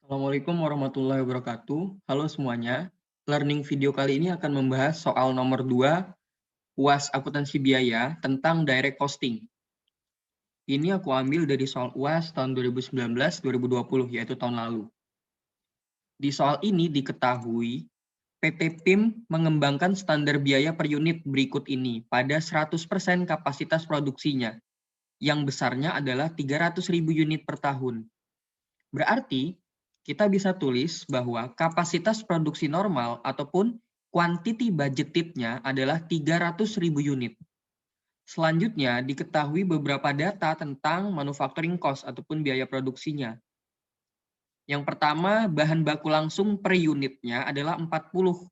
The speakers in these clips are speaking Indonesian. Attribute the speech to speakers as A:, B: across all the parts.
A: Assalamualaikum warahmatullahi wabarakatuh. Halo semuanya. Learning video kali ini akan membahas soal nomor 2, UAS akuntansi biaya tentang direct costing. Ini aku ambil dari soal UAS tahun 2019-2020, yaitu tahun lalu. Di soal ini diketahui PT PIM mengembangkan standar biaya per unit berikut ini pada 100% kapasitas produksinya, yang besarnya adalah 300.000 unit per tahun. Berarti, kita bisa tulis bahwa kapasitas produksi normal ataupun quantity budgeted-nya adalah 300.000 unit. Selanjutnya, diketahui beberapa data tentang manufacturing cost ataupun biaya produksinya. Yang pertama, bahan baku langsung per unitnya adalah $40.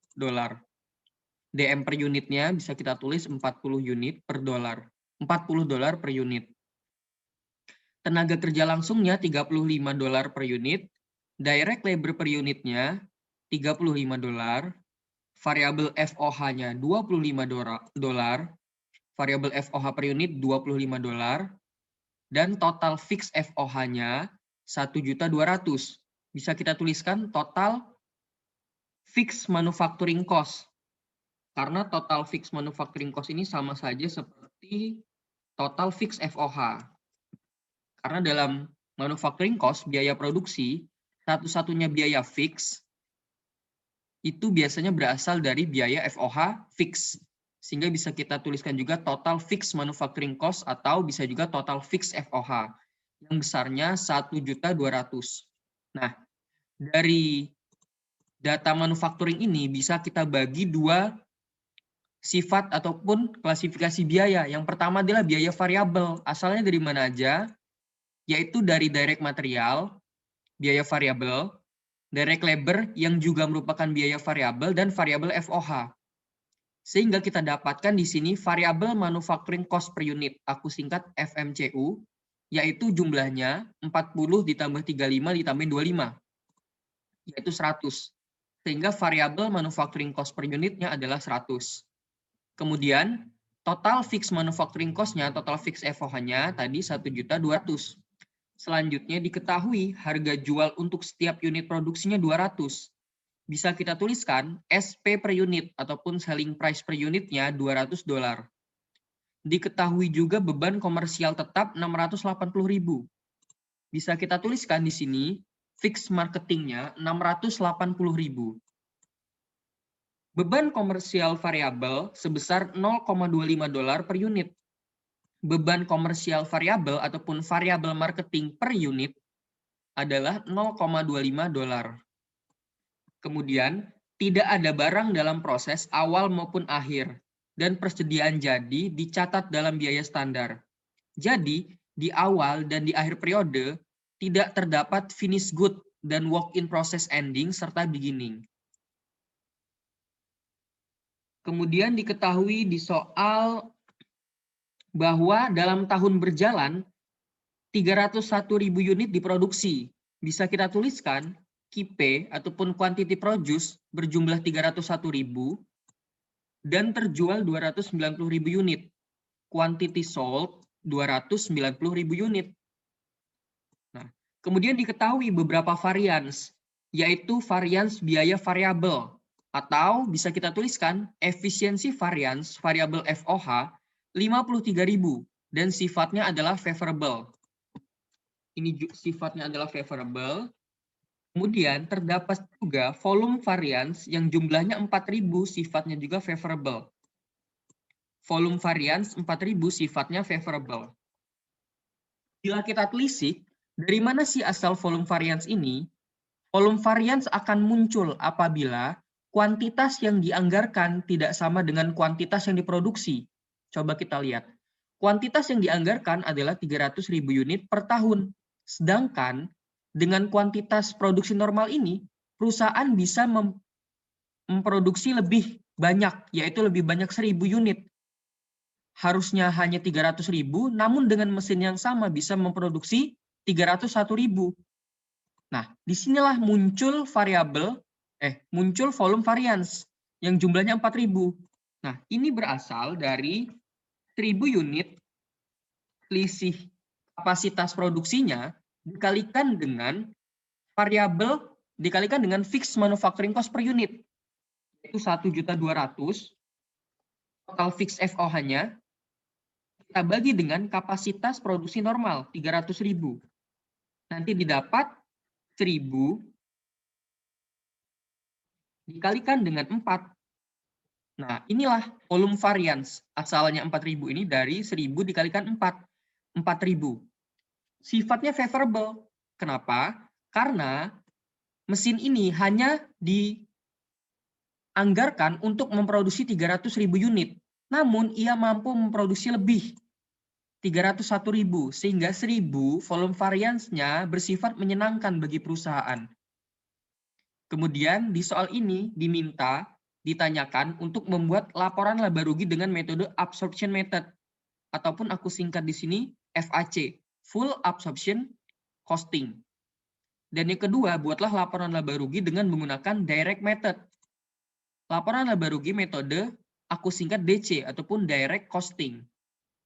A: DM per unitnya bisa kita tulis 40 unit per dolar. $40 per unit. Tenaga kerja langsungnya $35 per unit, direct labor per unitnya $35, variabel FOH-nya $25, variabel FOH per unit $25, dan total fix FOH-nya 1.200.000. Bisa kita tuliskan total fix manufacturing cost. Karena total fix manufacturing cost ini sama saja seperti total fix FOH. Karena dalam manufacturing cost, biaya produksi, satu-satunya biaya fix itu biasanya berasal dari biaya FOH fix. Sehingga bisa kita tuliskan juga total fix manufacturing cost atau bisa juga total fix FOH yang besarnya 1.200.000. Nah, dari data manufacturing ini bisa kita bagi dua sifat ataupun klasifikasi biaya. Yang pertama adalah biaya variabel. Asalnya dari mana aja? Yaitu dari direct material, biaya variabel, direct labor yang juga merupakan biaya variabel, dan variabel FOH. Sehingga kita dapatkan di sini variabel manufacturing cost per unit, aku singkat FMCU, yaitu jumlahnya 40 ditambah 35 ditambah 25, yaitu 100. Sehingga variabel manufacturing cost per unitnya adalah 100. Kemudian, total fix manufacturing cost-nya, total fix FOH-nya tadi 1.200.000. Selanjutnya diketahui harga jual untuk setiap unit produksinya 200. Bisa kita tuliskan SP per unit ataupun selling price per unitnya $200. Diketahui juga beban komersial tetap 680.000. Bisa kita tuliskan di sini fix marketingnya 680.000. Beban komersial variabel sebesar $0,25 per unit. Beban komersial variabel ataupun variabel marketing per unit adalah $0,25. Kemudian, tidak ada barang dalam proses awal maupun akhir, dan persediaan jadi dicatat dalam biaya standar. Jadi, di awal dan di akhir periode, tidak terdapat finish good dan work in process ending serta beginning. Kemudian diketahui di soal bahwa dalam tahun berjalan 301.000 unit diproduksi. Bisa kita tuliskan QP ataupun quantity produce berjumlah 301.000 dan terjual 290.000 unit. Quantity sold 290.000 unit. Nah, kemudian diketahui beberapa varians, yaitu varians biaya variabel atau bisa kita tuliskan efisiensi varians variabel FOH 53.000 dan sifatnya adalah favorable. Ini sifatnya adalah favorable. Kemudian terdapat juga volume variance yang jumlahnya 4.000 sifatnya juga favorable. Volume variance 4.000 sifatnya favorable. Bila kita telisik, dari mana sih asal volume variance ini? Volume variance akan muncul apabila kuantitas yang dianggarkan tidak sama dengan kuantitas yang diproduksi. Coba kita lihat. Kuantitas yang dianggarkan adalah 300.000 unit per tahun. Sedangkan dengan kuantitas produksi normal ini, perusahaan bisa memproduksi lebih banyak, yaitu lebih banyak 1.000 unit. Harusnya hanya 300.000, namun dengan mesin yang sama bisa memproduksi 301.000. Nah, disinilah muncul muncul volume variance yang jumlahnya 4.000. Nah, ini berasal dari 1.000 unit selisih kapasitas produksinya dikalikan dengan variabel dikalikan dengan fixed manufacturing cost per unit. Itu 1.200.000. Total fixed FOH-nya kita bagi dengan kapasitas produksi normal 300.000. Nanti didapat 1.000 dikalikan dengan 4. Nah, inilah volume variance. Asalnya 4.000 ini dari 1.000 dikalikan 4. 4.000. Sifatnya favorable. Kenapa? Karena mesin ini hanya dianggarkan untuk memproduksi 300.000 unit. Namun, ia mampu memproduksi lebih. 301.000. Sehingga 1.000 volume variance-nya bersifat menyenangkan bagi perusahaan. Kemudian, di soal ini ditanyakan untuk membuat laporan laba rugi dengan metode absorption method, ataupun aku singkat di sini FAC, full absorption costing. Dan yang kedua, buatlah laporan laba rugi dengan menggunakan direct method. Laporan laba rugi metode aku singkat DC, ataupun direct costing.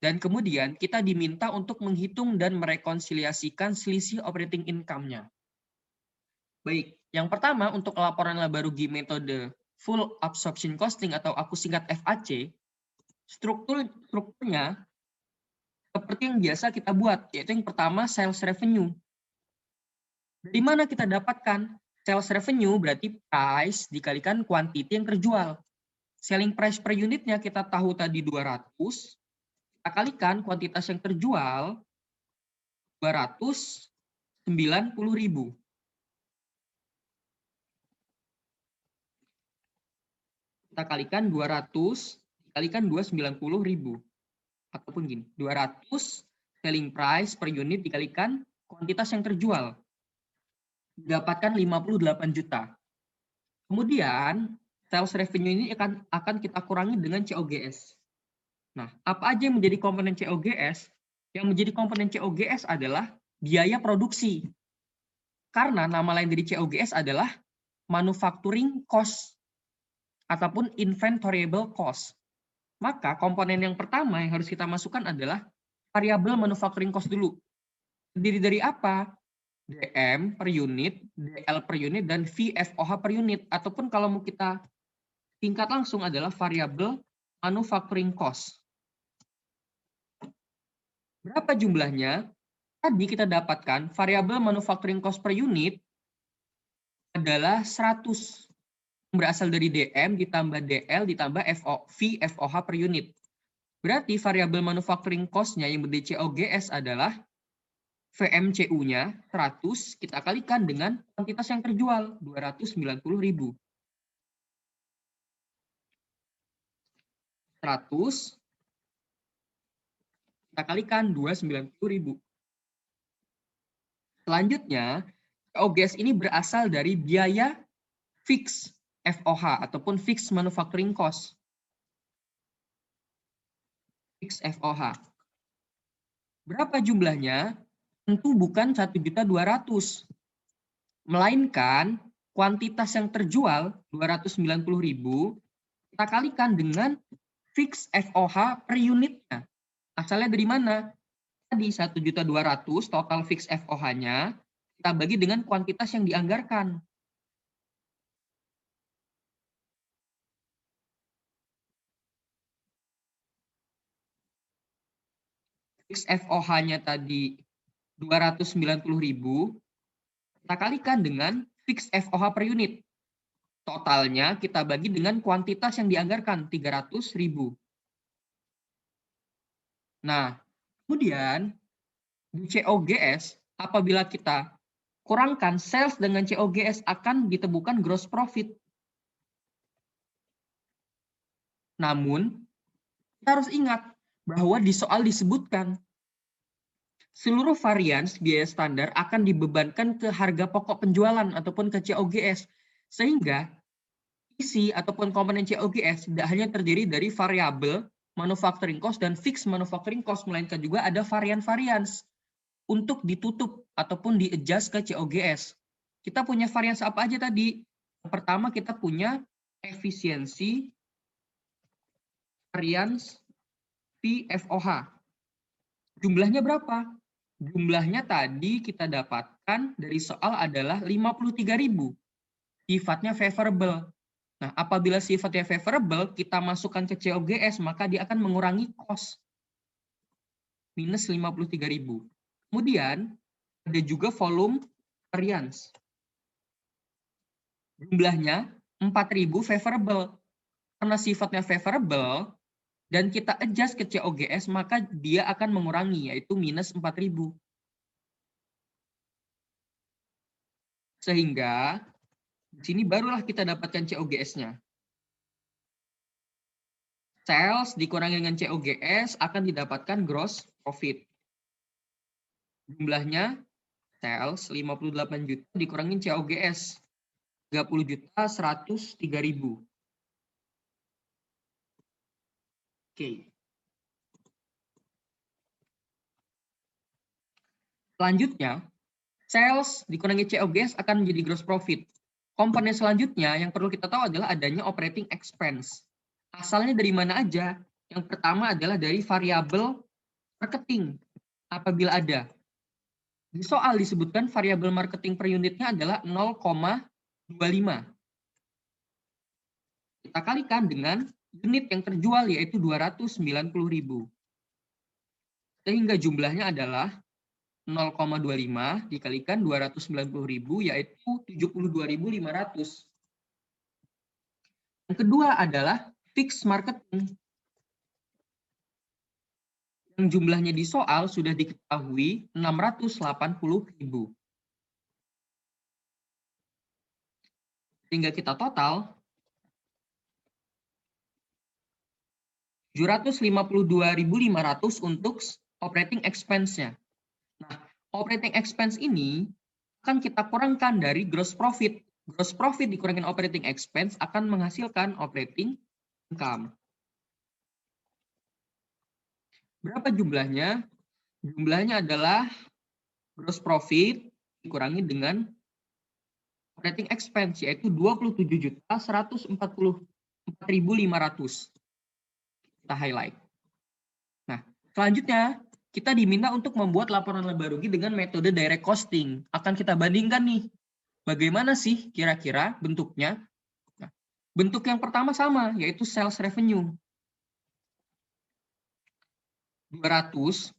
A: Dan kemudian kita diminta untuk menghitung dan merekonsiliasikan selisih operating income-nya. Baik, yang pertama untuk laporan laba rugi metode full absorption costing atau aku singkat FAC, strukturnya seperti yang biasa kita buat, yaitu yang pertama sales revenue. Dari mana kita dapatkan? Sales revenue berarti price dikalikan quantity yang terjual. Selling price per unitnya kita tahu tadi 200, kita kalikan kuantitas yang terjual 290.000. Kita kalikan 200 dikalikan 290.000. Ataupun gini, 200 selling price per unit dikalikan kuantitas yang terjual. Dapatkan 58 juta. Kemudian, sales revenue ini akan kita kurangi dengan COGS. Nah, apa aja yang menjadi komponen COGS? Yang menjadi komponen COGS adalah biaya produksi. Karena nama lain dari COGS adalah manufacturing cost ataupun inventoriable cost. Maka komponen yang pertama yang harus kita masukkan adalah variabel manufacturing cost dulu. Terdiri dari apa? DM per unit, DL per unit, dan VFOH per unit. Ataupun kalau mau kita tingkat langsung adalah variabel manufacturing cost. Berapa jumlahnya? Tadi kita dapatkan variabel manufacturing cost per unit adalah 100. Berasal dari DM ditambah DL ditambah VFOH per unit. Berarti variabel manufacturing cost-nya yang berdiri COGS adalah VMCU-nya 100 kita kalikan dengan kuantitas yang terjual 290.000. 100 kita kalikan 290.000. Selanjutnya, COGS ini berasal dari biaya fix FOH ataupun fixed manufacturing cost. Fixed FOH. Berapa jumlahnya? Tentu bukan 1.200.000. Melainkan kuantitas yang terjual 290.000 kita kalikan dengan fixed FOH per unitnya. Asalnya dari mana? Tadi 1.200.000 total fixed FOH-nya kita bagi dengan kuantitas yang dianggarkan. Fixed FOH-nya tadi 290.000, kita kalikan dengan fixed FOH per unit. Totalnya kita bagi dengan kuantitas yang dianggarkan 300.000. Nah, kemudian di COGS apabila kita kurangkan sales dengan COGS akan ditemukan gross profit. Namun, kita harus ingat bahwa di soal disebutkan seluruh varians biaya standar akan dibebankan ke harga pokok penjualan ataupun ke COGS. Sehingga isi ataupun komponen COGS tidak hanya terdiri dari variabel manufacturing cost dan fixed manufacturing cost, melainkan juga ada varians untuk ditutup ataupun di-adjust ke COGS. Kita punya varians apa aja tadi? Yang pertama kita punya efisiensi varians VFOH. Jumlahnya berapa? Jumlahnya tadi kita dapatkan dari soal adalah 53.000. Sifatnya favorable. Nah, apabila sifatnya favorable, kita masukkan ke COGS, maka dia akan mengurangi cost. Minus 53.000. Kemudian, ada juga volume variance. Jumlahnya 4.000 favorable. Karena sifatnya favorable, dan kita adjust ke COGS, maka dia akan mengurangi, yaitu minus 4.000. Sehingga, di sini barulah kita dapatkan COGS-nya. Sales dikurangi dengan COGS akan didapatkan gross profit. Jumlahnya, sales 58 juta dikurangin COGS. 30 juta 103.000. Oke. Selanjutnya, sales dikurangi COGS akan menjadi gross profit. Komponen selanjutnya yang perlu kita tahu adalah adanya operating expense. Asalnya dari mana aja? Yang pertama adalah dari variabel marketing, apabila ada. Di soal disebutkan variabel marketing per unitnya adalah 0,25. Kita kalikan dengan unit yang terjual, yaitu 290.000. Sehingga jumlahnya adalah 0,25 dikalikan 290.000, yaitu 72.500. Yang kedua adalah fixed marketing. Yang jumlahnya di soal sudah diketahui 680.000. Sehingga kita total 752.500 untuk operating expense-nya. Nah, operating expense ini akan kita kurangkan dari gross profit. Gross profit dikurangin operating expense akan menghasilkan operating income. Berapa jumlahnya? Jumlahnya adalah gross profit dikurangi dengan operating expense, yaitu 27.144.500. Kita highlight. Nah, selanjutnya kita diminta untuk membuat laporan laba rugi dengan metode direct costing. Akan kita bandingkan nih, bagaimana sih kira-kira bentuknya? Nah, bentuk yang pertama sama, yaitu sales revenue. 200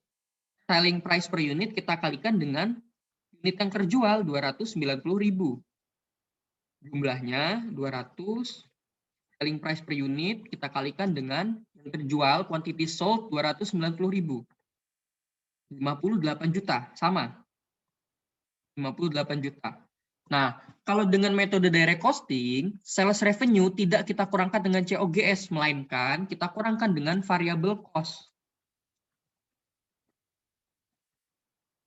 A: selling price per unit kita kalikan dengan unit yang terjual 290.000. Jumlahnya 200, selling price per unit kita kalikan dengan yang terjual, quantity sold 290.000. 58 juta, sama. 58 juta. Nah, kalau dengan metode direct costing, sales revenue tidak kita kurangkan dengan COGS, melainkan kita kurangkan dengan variable cost.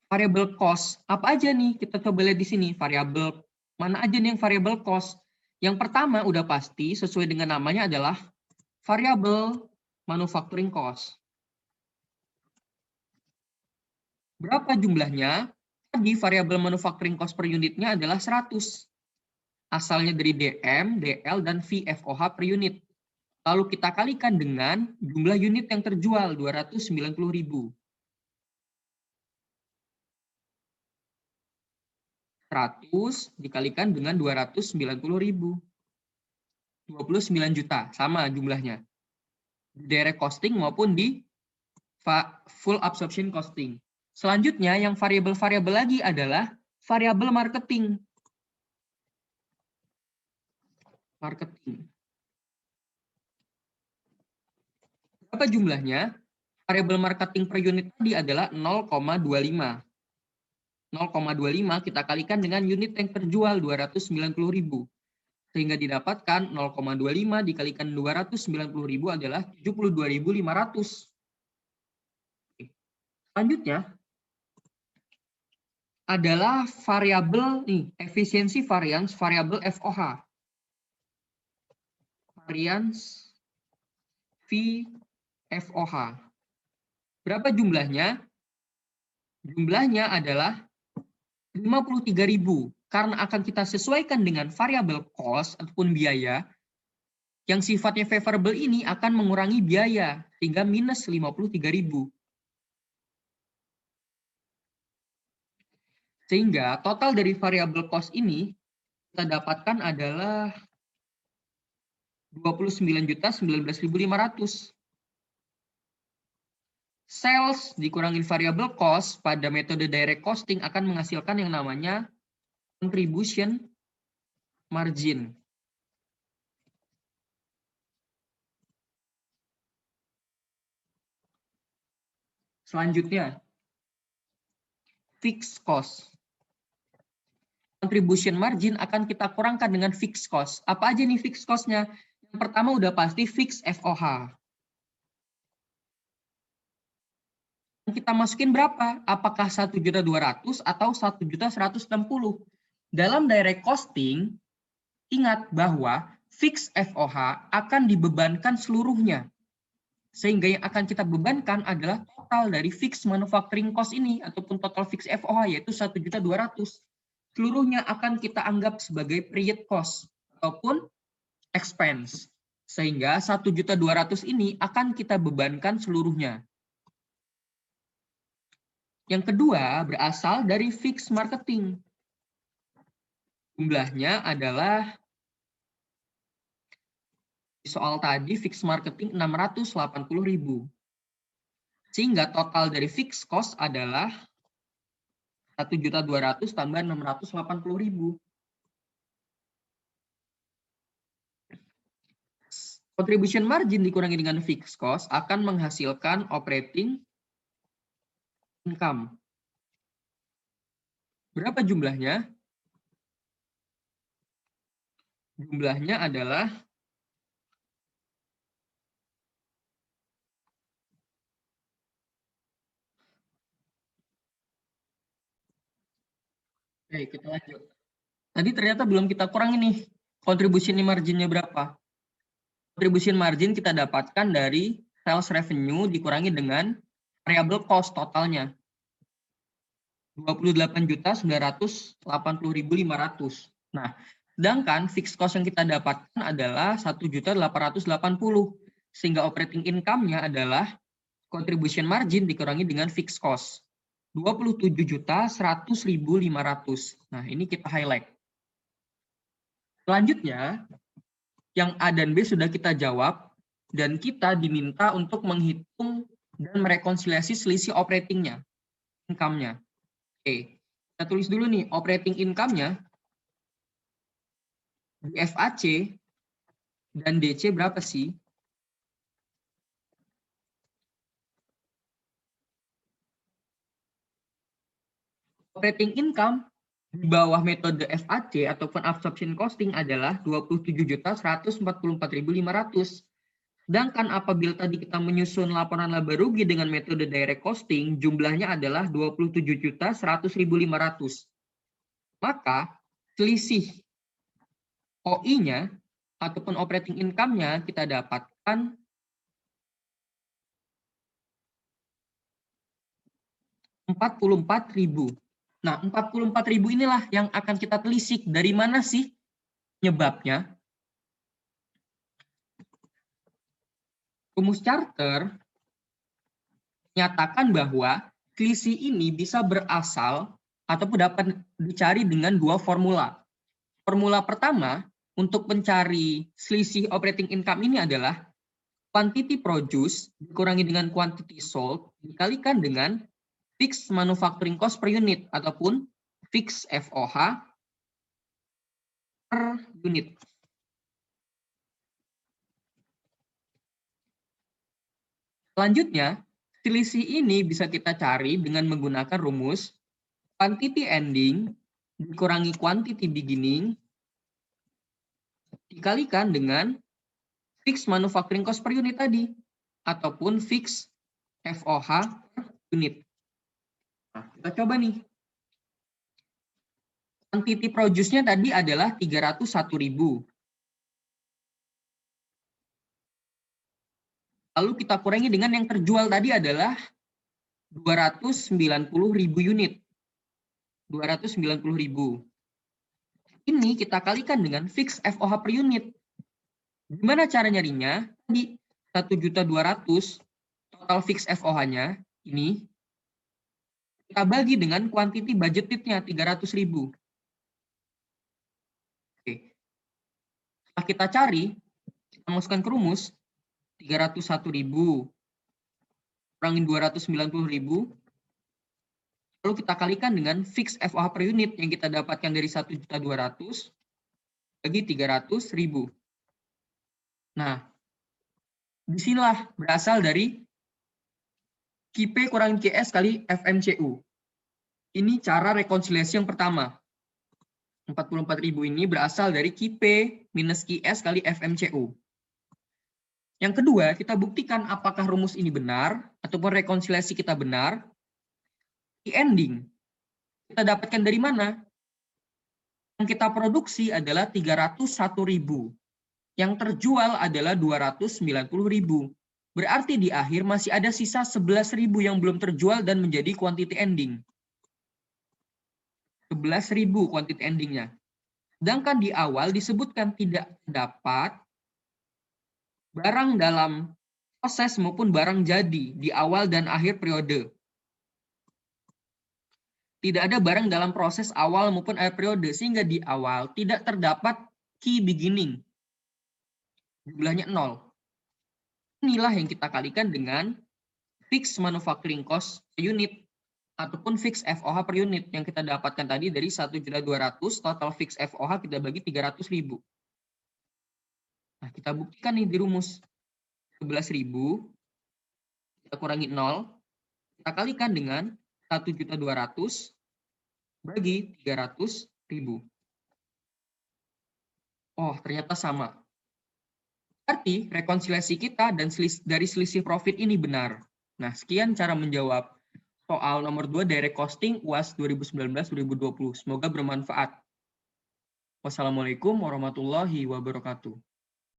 A: Variable cost, apa aja nih? Kita coba lihat di sini, variable mana aja nih yang variable cost? Yang pertama udah pasti sesuai dengan namanya adalah variable manufacturing cost. Berapa jumlahnya? Tadi variable manufacturing cost per unitnya adalah 100. Asalnya dari DM, DL, dan VFOH per unit. Lalu kita kalikan dengan jumlah unit yang terjual, 290.000. 100 dikalikan dengan 290.000. 29 juta, sama jumlahnya. Direct costing maupun di full absorption costing. Selanjutnya yang variabel-variabel lagi adalah variabel marketing. Berapa jumlahnya? Variabel marketing per unit tadi adalah 0,25. 0,25 kita kalikan dengan unit yang terjual 290.000. Sehingga didapatkan 0,25 dikalikan 290.000 adalah 72.500. Selanjutnya adalah variabel nih, efisiensi variance variabel FOH. Variance VFOH. Berapa jumlahnya? Jumlahnya adalah 53.000. Karena akan kita sesuaikan dengan variabel cost ataupun biaya, yang sifatnya favorable ini akan mengurangi biaya, sehingga minus 53.000. Sehingga total dari variable cost ini kita dapatkan adalah 29.019.500. Sales dikurangin variable cost pada metode direct costing akan menghasilkan yang namanya contribution margin. Selanjutnya, fixed cost. Contribution margin akan kita kurangkan dengan fixed cost. Apa aja nih fixed cost-nya? Yang pertama udah pasti fixed FOH. Kita masukin berapa? Apakah 1.200.000 atau 1.160.000? Dalam direct costing, ingat bahwa fixed FOH akan dibebankan seluruhnya. Sehingga yang akan kita bebankan adalah total dari fixed manufacturing cost ini ataupun total fixed FOH yaitu 1.200.000. Seluruhnya akan kita anggap sebagai period cost ataupun expense. Sehingga 1.200.000 ini akan kita bebankan seluruhnya. Yang kedua berasal dari fixed marketing. Jumlahnya adalah di soal tadi fixed marketing 680.000. Sehingga total dari fixed cost adalah 1.200.000 tambah 680.000. Contribution margin dikurangi dengan fixed cost akan menghasilkan operating income. Berapa jumlahnya? Jumlahnya adalah Oke, kita lanjut. Tadi ternyata belum kita kurang ini. Contribution marginnya berapa? Contribution margin kita dapatkan dari sales revenue dikurangi dengan variable cost totalnya. 28.980.500. Nah, sedangkan fixed cost yang kita dapatkan adalah 1.880.000. Sehingga operating income-nya adalah contribution margin dikurangi dengan fixed cost. 27.100.500. Nah, ini kita highlight. Selanjutnya, yang A dan B sudah kita jawab, dan kita diminta untuk menghitung dan merekonsiliasi selisih operatingnya, income-nya. Oke, kita tulis dulu nih, operating income-nya di FAC dan DC berapa sih? Operating income di bawah metode FAC ataupun absorption costing adalah 27.144.500. Sedangkan apabila tadi kita menyusun laporan laba rugi dengan metode direct costing, jumlahnya adalah 27.100.500. Maka selisih OI-nya ataupun operating income-nya kita dapatkan 44.000. Nah, 44.000 inilah yang akan kita telisik. Dari mana sih penyebabnya? Rumus charter menyatakan bahwa selisih ini bisa berasal ataupun dapat dicari dengan dua formula. Formula pertama untuk mencari selisih operating income ini adalah quantity produced dikurangi dengan quantity sold dikalikan dengan fixed manufacturing cost per unit ataupun fixed FOH per unit. Selanjutnya, selisih ini bisa kita cari dengan menggunakan rumus quantity ending dikurangi quantity beginning dikalikan dengan fixed manufacturing cost per unit tadi ataupun fixed FOH per unit. Nah, kita coba nih. Quantity produce-nya tadi adalah 301.000. Lalu kita kurangi dengan yang terjual tadi adalah 290.000 unit. 290.000. Ini kita kalikan dengan fixed FOH per unit. Gimana cara nyarinya? Tadi 1.200.000 total fixed FOH-nya ini Kita bagi dengan quantity budgetednya 300.000. Oke. Setelah kita cari, kita masukkan ke rumus 301.000 kurangin 290.000. Lalu kita kalikan dengan fix FOH per unit yang kita dapatkan dari 1.200.000 bagi 300.000. Nah, disinilah berasal dari QP kurangin QS kali FMCU. Ini cara rekonsiliasi yang pertama. 44.000 ini berasal dari QP minus QS kali FMCU. Yang kedua, kita buktikan apakah rumus ini benar ataupun rekonsiliasi kita benar. Di ending, kita dapatkan dari mana? Yang kita produksi adalah 301.000. Yang terjual adalah 290.000. Berarti di akhir masih ada sisa 11.000 yang belum terjual dan menjadi quantity ending. 11.000 quantity endingnya. Sedangkan di awal disebutkan tidak dapat barang dalam proses maupun barang jadi di awal dan akhir periode. Tidak ada barang dalam proses awal maupun akhir periode, sehingga di awal tidak terdapat key beginning. Jumlahnya 0. Inilah yang kita kalikan dengan fixed manufacturing cost per unit ataupun fixed FOH per unit yang kita dapatkan tadi dari 1.200.000, total fixed FOH kita bagi 300.000. Nah, kita buktikan nih di rumus 11.000, kita kurangi 0, kita kalikan dengan 1.200.000 bagi 300.000. Oh, ternyata sama. Berarti rekonsiliasi kita dan dari selisih profit ini benar. Nah, sekian cara menjawab soal nomor 2 direct costing UAS 2019-2020. Semoga bermanfaat. Wassalamualaikum warahmatullahi wabarakatuh.